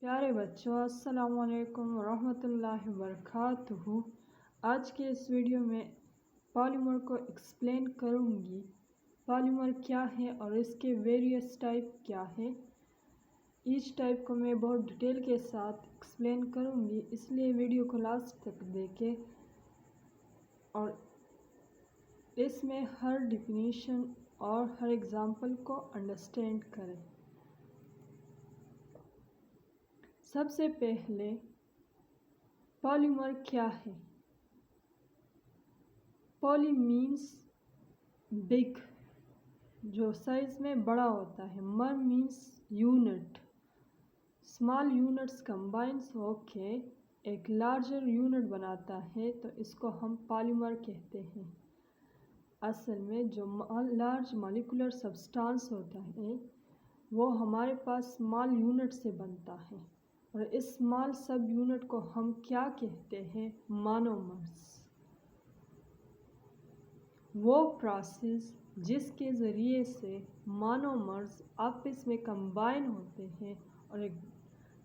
प्यारे बच्चों, अस्सलाम वालेकुम रहमतुल्लाहि वबरकातुहू। आज के इस वीडियो में पॉलीमर को एक्सप्लेन करूँगी। पॉलीमर क्या है और इसके वेरियस टाइप क्या है। ईच टाइप को मैं बहुत डिटेल के साथ एक्सप्लेन करूँगी, इसलिए वीडियो को लास्ट तक देखें और इसमें हर डिफिनीशन और हर एग्ज़ाम्पल को अंडरस्टैंड करें। सबसे पहले पॉलीमर क्या है। पॉली मीन्स बिग, जो साइज में बड़ा होता है। मर means unit, small units combines होके एक लार्जर यूनिट बनाता है, तो इसको हम पॉलीमर कहते हैं। असल में जो लार्ज मॉलिक्यूलर सब्सटेंस होता है वो हमारे पास स्मॉल यूनिट से बनता है, और इस स्मॉल सब यूनिट को हम क्या कहते हैं? मोनोमर्स। वो प्रोसेस जिसके ज़रिए से मोनोमर्स आपस में कंबाइन होते हैं और एक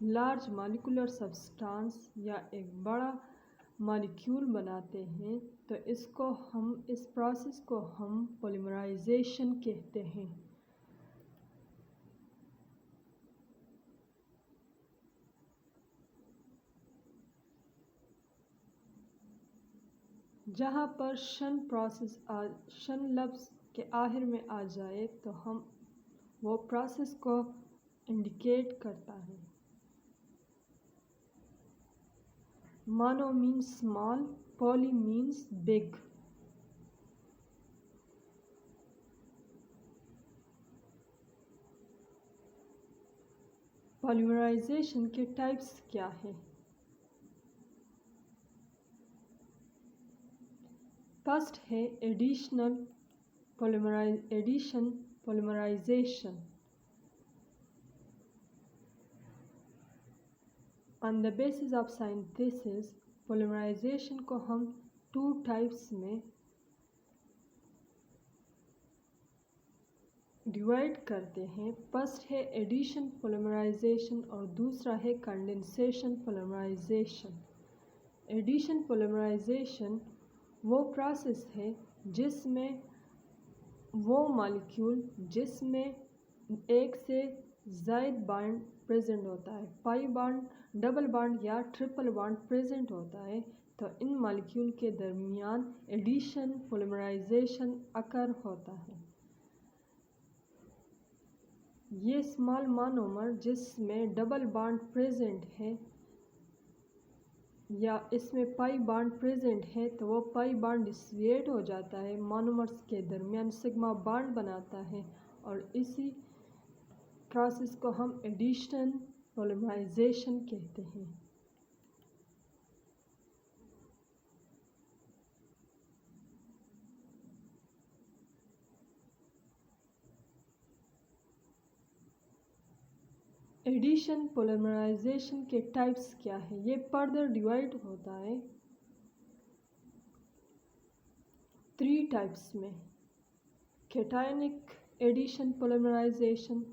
लार्ज मॉलिक्यूलर सब्सटेंस या एक बड़ा मॉलिक्यूल बनाते हैं, तो इस प्रोसेस को हम पॉलीमराइजेशन कहते हैं। जहाँ पर शन लफ्ज़ के आखिर में आ जाए तो हम वो प्रोसेस को इंडिकेट करता है। Mono means small, poly means big. Polymerisation के टाइप्स क्या है? फर्स्ट है addition polymerisation. On the basis of synthesis, polymerisation को हम 2 टाइप्स में डिवाइड करते हैं। फर्स्ट है एडिशन पॉलीमराइजेशन और दूसरा है कंडेंसेशन पॉलीमराइजेशन। एडिशन पॉलीमराइजेशन वो प्रोसेस है जिसमें वो मॉलिक्यूल जिसमें एक से ज़ायद बॉन्ड प्रेजेंट होता है, पाई बॉन्ड, डबल बॉन्ड या ट्रिपल बॉन्ड प्रेजेंट होता है, तो इन मॉलिक्यूल के दरमियान एडिशन पॉलीमराइजेशन अकर होता है। ये स्मॉल मोनोमर जिसमें डबल बॉन्ड प्रेजेंट है या इसमें पाई बॉन्ड प्रेजेंट है, तो वो पाई बॉन्ड डिसोसिएट हो जाता है, मोनोमर्स के दरमियान सिग्मा बॉन्ड बनाता है, और इसी प्रोसेस को हम एडिशन पॉलीमराइजेशन कहते हैं। एडिशन पॉलीमराइजेशन के टाइप्स क्या है? ये फर्दर डिवाइड होता है 3 टाइप्स में: cationic addition polymerisation,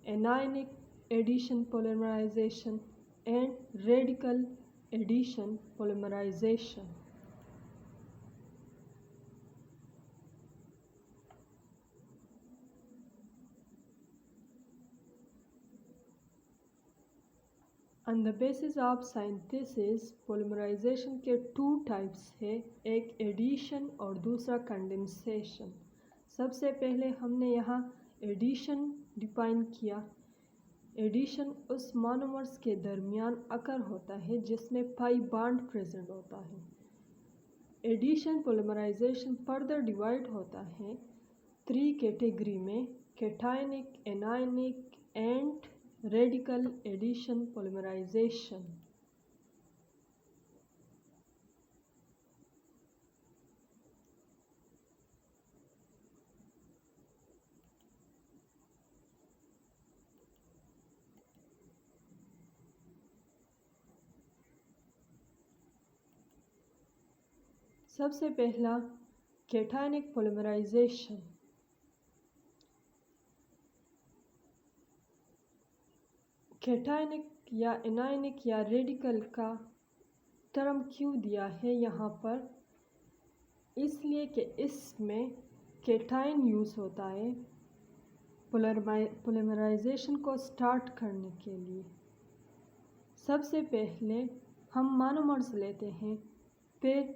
anionic addition polymerisation and radical addition polymerisation. On the basis of synthesis, polymerisation के 2 टाइप्स है, एक एडिशन और दूसरा कंडेंसेशन। सबसे पहले हमने यहाँ एडिशन डिफाइन किया। एडिशन उस मोनोमर्स के दरमियान अकर होता है जिसमें पाई बॉन्ड प्रेजेंट होता है। एडिशन पॉलीमराइजेशन फर्दर डिवाइड होता है 3 कैटेगरी में: cationic, anionic and radical addition polymerisation. सबसे पहला कैटायनिक पॉलीमराइजेशन। कैटायनिक या एनायनिक या रेडिकल का टर्म क्यों दिया है यहाँ पर? इसलिए कि इसमें कैटायन यूज़ होता है पोलीमराइजेशन को स्टार्ट करने के लिए। सबसे पहले हम मोनोमर्स लेते हैं, फिर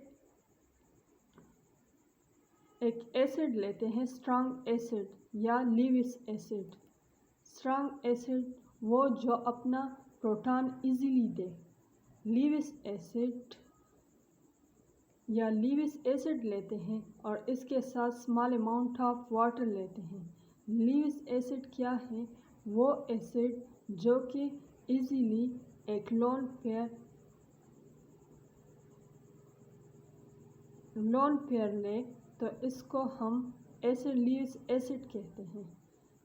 एक एसिड लेते हैं, स्ट्रॉन्ग एसिड या लीविस एसिड। स्ट्रॉन्ग एसिड वो जो अपना प्रोटॉन इजीली दे। लीविस एसिड लेते हैं और इसके साथ स्मॉल अमाउंट ऑफ वाटर लेते हैं। लीविस एसिड क्या है? वो एसिड जो कि इजीली एक लोन पेयर ले, तो इसको हम लीविस एसिड कहते हैं।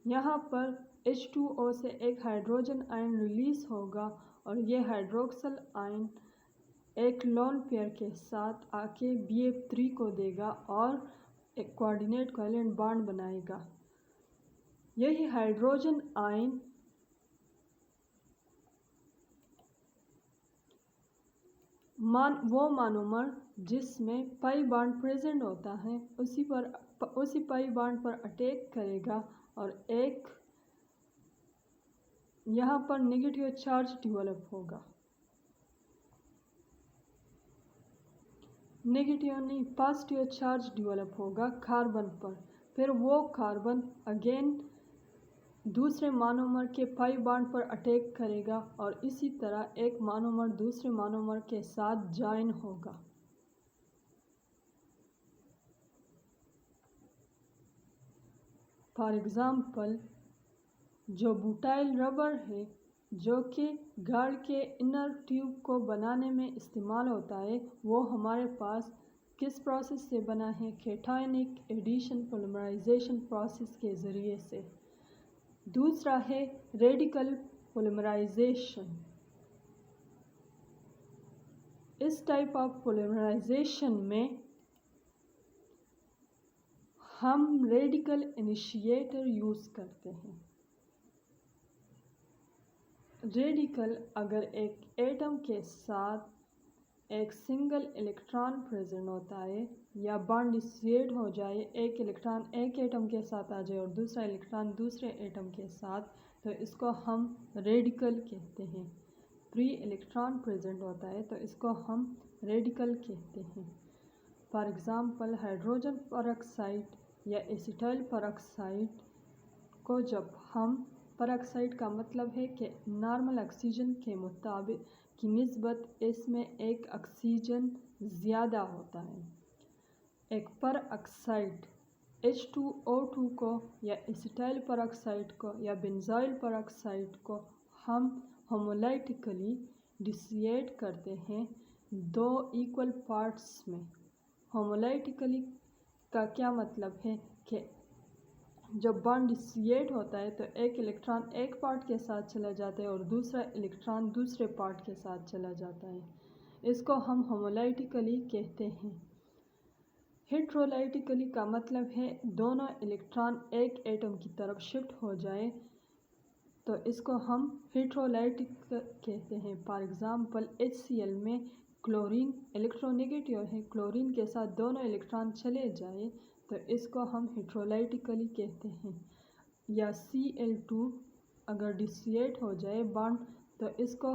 यहाँ पर H2O से एक हाइड्रोजन आयन रिलीज होगा और ये हाइड्रोक्सिल आयन एक लोन पेयर के साथ आके BF3 को देगा और एक कोऑर्डिनेट कोवेलेंट बॉन्ड बनाएगा। यही हाइड्रोजन आयन वो मोनोमर जिसमें पाई बॉन्ड प्रेजेंट होता है उसी पाई बॉन्ड पर अटैक करेगा और एक यहाँ पर नेगेटिव चार्ज डेवलप होगा। नेगेटिव नहीं, पॉजिटिव चार्ज डेवलप होगा कार्बन पर। फिर वो कार्बन अगेन दूसरे मोनोमर के पाई बॉन्ड पर अटैक करेगा और इसी तरह एक मोनोमर दूसरे मोनोमर के साथ जॉइन होगा। फॉर एग्जाम्पल जो ब्यूटाइल रबर है जो कि गार्ड के इनर ट्यूब को बनाने में इस्तेमाल होता है, वो हमारे पास किस प्रोसेस से बना है? कैटायनिक एडिशन पोलीमराइजेशन प्रोसेस के ज़रिए से। दूसरा है रेडिकल पोलीमराइजेशन। इस टाइप ऑफ पोलीमराइजेशन में हम रेडिकल इनिशिएटर यूज़ करते हैं। रेडिकल अगर एक एटम के साथ एक सिंगल इलेक्ट्रॉन प्रेजेंट होता है या बॉन्ड डिसोसिएट हो जाए, एक इलेक्ट्रॉन एक एटम के साथ आ जाए और दूसरा इलेक्ट्रॉन दूसरे एटम के साथ, तो इसको हम रेडिकल कहते हैं। फ्री इलेक्ट्रॉन प्रेजेंट होता है तो इसको हम रेडिकल कहते हैं। फॉर एग्जांपल हाइड्रोजन परऑक्साइड या एसिटाइल परऑक्साइड को जब हम परऑक्साइड का मतलब है कि नॉर्मल ऑक्सीजन के मुताबिक की निस्बत इसमें एक ऑक्सीजन ज़्यादा होता है। एक परऑक्साइड H2O2 को या एसिटाइल परऑक्साइड को या बेंज़ोइल परऑक्साइड को हम होमोलाइटिकली डिसोसिएट करते हैं दो इक्वल पार्ट्स में। होमोलाइटिकली का क्या मतलब है कि जब बॉन्ड डिसोसिएट होता है तो एक इलेक्ट्रॉन एक पार्ट के साथ चला जाता है और दूसरा इलेक्ट्रॉन दूसरे पार्ट के साथ चला जाता है। इसको हम होमोलाइटिकली कहते हैं। हेट्रोलाइटिकली का मतलब है दोनों इलेक्ट्रॉन एक एटम की तरफ शिफ्ट हो जाए, तो इसको हम हेट्रोलाइटिक कहते हैं। फॉर एग्जांपल HCl में क्लोरीन इलेक्ट्रोनेगेटिव है, क्लोरीन के साथ दोनों इलेक्ट्रॉन चले जाए तो इसको हम हेट्रोलाइटिकली कहते हैं। या Cl2 अगर डिसोसिएट हो जाए बॉन्ड तो इसको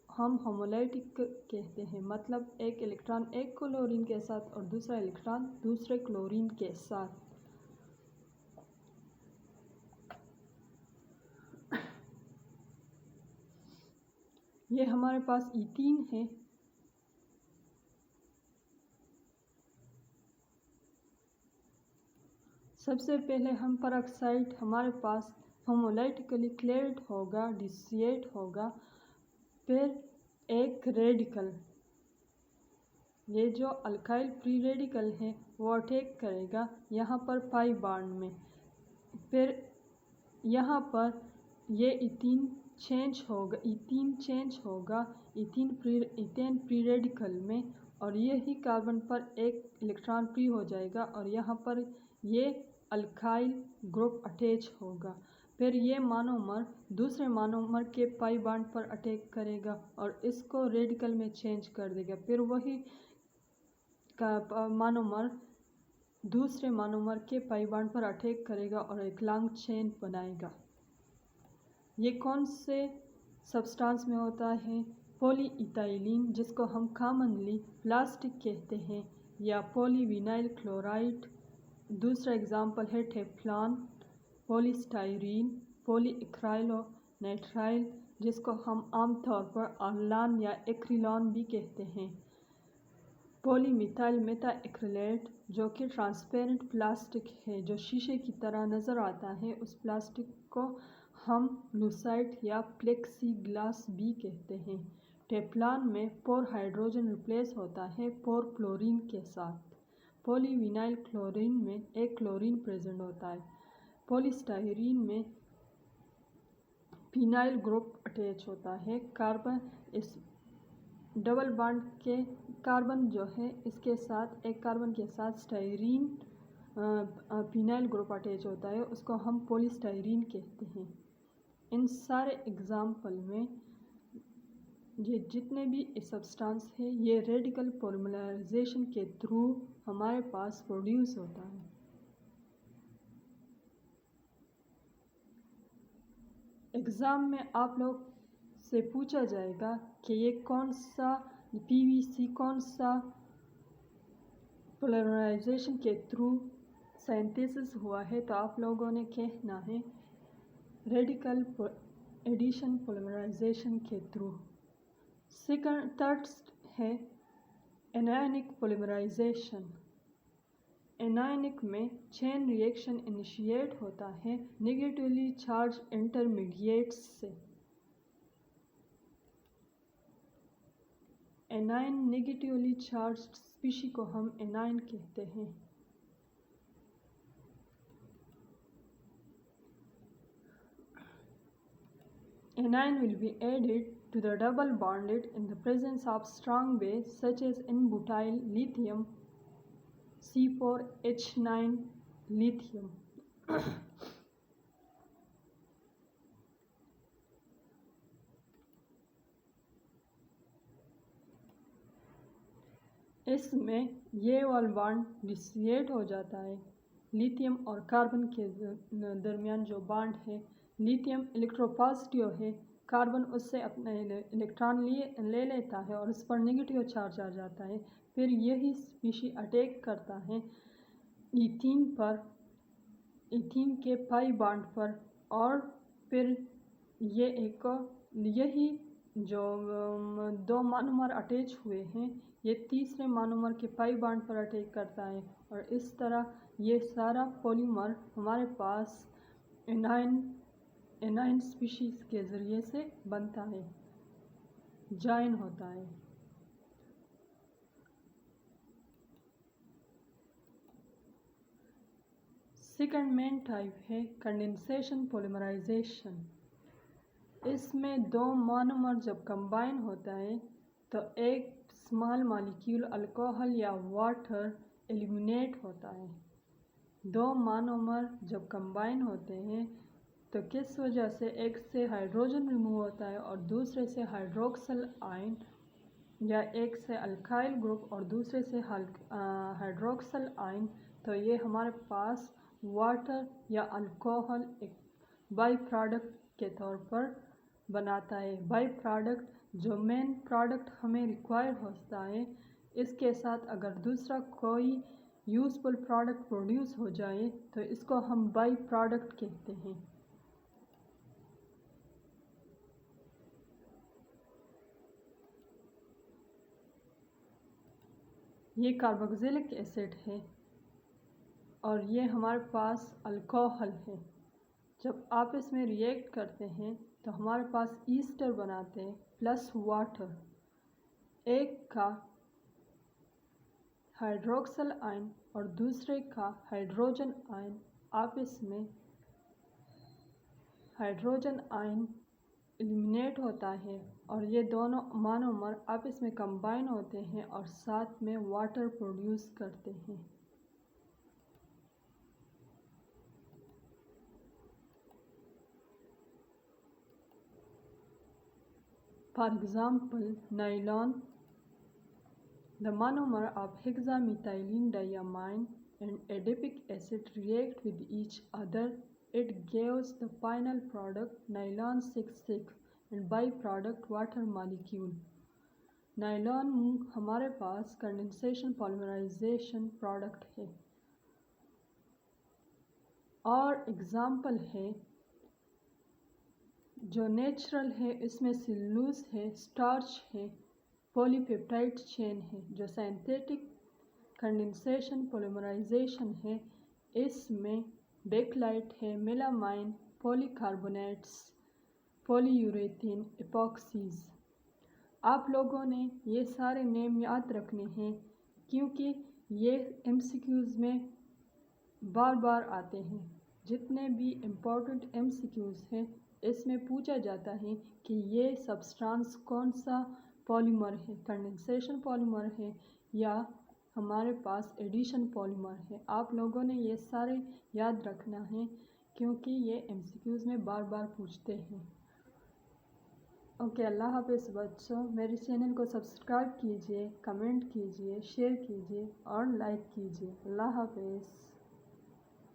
हम होमोलाइटिक कहते हैं, मतलब एक इलेक्ट्रॉन एक क्लोरीन के साथ और दूसरा इलेक्ट्रॉन दूसरे क्लोरीन के साथ। ये हमारे पास ईथीन है। सबसे पहले हम परऑक्साइड हमारे पास होमोलाइटिकली क्लेयर्ड होगा, डिसोसिएट होगा। फिर एक रेडिकल, ये जो अल्काइल फ्री रेडिकल है वो अटैक करेगा यहाँ पर पाई बॉन्ड में। फिर यहाँ पर ये इथीन चेंज होगा इथेन फ्री रेडिकल में, और यही कार्बन पर एक इलेक्ट्रॉन फ्री हो जाएगा और यहाँ पर ये अल्काइल ग्रुप अटैच होगा। फिर ये मोनोमर दूसरे मोनोमर के पाई बॉन्ड पर अटैक करेगा और इसको रेडिकल में चेंज कर देगा। फिर वही का मोनोमर दूसरे मोनोमर के पाई बॉन्ड पर अटैक करेगा और एक लॉन्ग चेन बनाएगा। ये कौन से सब्सटेंस में होता है? पॉलीइथाइलिन, जिसको हम कॉमनली प्लास्टिक कहते हैं, या पॉलीविनाइल क्लोराइड। दूसरा एग्जाम्पल है टेफ्लॉन, पॉलीस्टाइरीन, पॉलीएक्राइलोनाइट्राइल, जिसको हम आमतौर पर आर्लान या एक्रिलॉन भी कहते हैं। पॉलीमिथाइल मेथाएक्रिलेट, जो कि ट्रांसपेरेंट प्लास्टिक है, जो शीशे की तरह नज़र आता है, उस प्लास्टिक को हम लूसाइड या प्लेक्सी ग्लास भी कहते हैं। टेफ्लॉन में पोर हाइड्रोजन रिप्लेस होता है पोर क्लोरीन के साथ। पॉलीविनाइल क्लोरीन में एक क्लोरीन प्रेजेंट होता है। पॉलीस्टाइरीन में फिनाइल ग्रुप अटैच होता है। कार्बन इस डबल बॉन्ड के कार्बन जो है इसके साथ एक कार्बन के साथ स्टाइरीन फिनाइल ग्रुप अटैच होता है, उसको हम पॉलीस्टाइरीन कहते हैं। इन सारे एग्जाम्पल में ये जितने भी सब्सटेंस है ये रेडिकल पॉलीमराइजेशन के थ्रू हमारे पास प्रोड्यूस होता है। एग्ज़ाम में आप लोग से पूछा जाएगा कि ये कौन सा पीवीसी कौन सा पोलराइजेशन के थ्रू सिंथेसिस हुआ है, तो आप लोगों ने कहना है रेडिकल एडिशन पोलराइजेशन के थ्रू। सेकंड थर्ड है एनायनिक पोलिमराइजेशन। एनायनिक में चेन रिएक्शन इनिशिएट होता है नेगेटिवली चार्ज इंटरमीडिएट्स से। एनायन नेगेटिवली चार्ज्ड स्पीशी को हम एनायन कहते हैं। Anion will be added to the double bonded in the presence of strong base such as N-butyl lithium, C4H9 lithium. इसमें ये वाला बॉन्ड डिसोसिएट हो जाता है। लिथियम और कार्बन के दरमियान जो बॉन्ड है, लिथियम इलेक्ट्रोपॉजिटिव है, कार्बन उससे अपने इलेक्ट्रॉन ले लेता है और उस पर नेगेटिव चार्ज आ जाता है। फिर यही स्पीशी अटैक करता है इथीन पर, इथीन के पाई बॉन्ड पर, और फिर ये एक यही जो दो मोनोमर अटैच हुए हैं ये तीसरे मोनोमर के पाई बॉन्ड पर अटैक करता है और इस तरह ये सारा पॉलीमर हमारे पास एनाइन स्पीशीज़ के ज़रिए से बनता है, जॉइन होता है। सेकंड मेन टाइप है कंडेंसेशन पॉलीमराइजेशन। इसमें दो मोनोमर जब कंबाइन होता है तो एक स्मॉल मॉलिक्यूल अल्कोहल या वाटर एलिमिनेट होता है। दो मोनोमर जब कंबाइन होते हैं तो किस वजह से एक से हाइड्रोजन रिमूव होता है और दूसरे से हाइड्रोक्सल आयन, या एक से अल्काइल ग्रुप और दूसरे से हाइड्रोक्सल आयन, तो ये हमारे पास वाटर या अल्कोहल एक बाई प्रोडक्ट के तौर पर बनाता है। बाई प्रोडक्ट जो मेन प्रोडक्ट हमें रिक्वायर होता है, इसके साथ अगर दूसरा कोई यूज़फुल प्रोडक्ट प्रोड्यूस हो जाए तो इसको हम बाई प्रोडक्ट कहते हैं। ये कार्बोक्सिलिक एसिड है और ये हमारे पास अल्कोहल है। जब आप इसमें रिएक्ट करते हैं तो हमारे पास ईस्टर बनाते हैं प्लस वाटर, एक का हाइड्रोक्सल आयन और दूसरे का हाइड्रोजन आयन। आप इसमें हाइड्रोजन आयन एलिमिनेट होता है और ये दोनों मोनोमर आप इसमें कंबाइन होते हैं और साथ में वाटर प्रोड्यूस करते हैं। For example, nylon, the monomer of hexamethylene diamine and adipic acid react with each other. It gives the final product nylon 6,6 and byproduct water molecule. Nylon हमारे पास कंडेंसेशन पॉलीमराइजेशन प्रोडक्ट है। और example है जो natural है, इसमें cellulose है, starch है, polypeptide chain है। जो सिंथेटिक कंडेंसेशन पॉलीमराइजेशन है, इसमें बेकलाइट है, मेलामाइन, पॉलीकार्बोनेट्स, पॉलीयूरेथेन, एपॉक्सीज। आप लोगों ने ये सारे नेम याद रखने हैं क्योंकि ये एमसीक्यूज़ में बार बार आते हैं। जितने भी इम्पोर्टेंट एमसीक्यूज़ हैं इसमें पूछा जाता है कि ये सब्सटेंस कौन सा पॉलीमर है, कंडेंसेशन पॉलीमर है या हमारे पास एडिशन पॉलीमर है। आप लोगों ने ये सारे याद रखना है क्योंकि ये एमसीक्यूज़ में बार बार पूछते हैं। ओके, अल्लाह हाफ़िज़ बच्चों। मेरे चैनल को सब्सक्राइब कीजिए, कमेंट कीजिए, शेयर कीजिए और लाइक कीजिए। अल्लाह हाफ़िज़।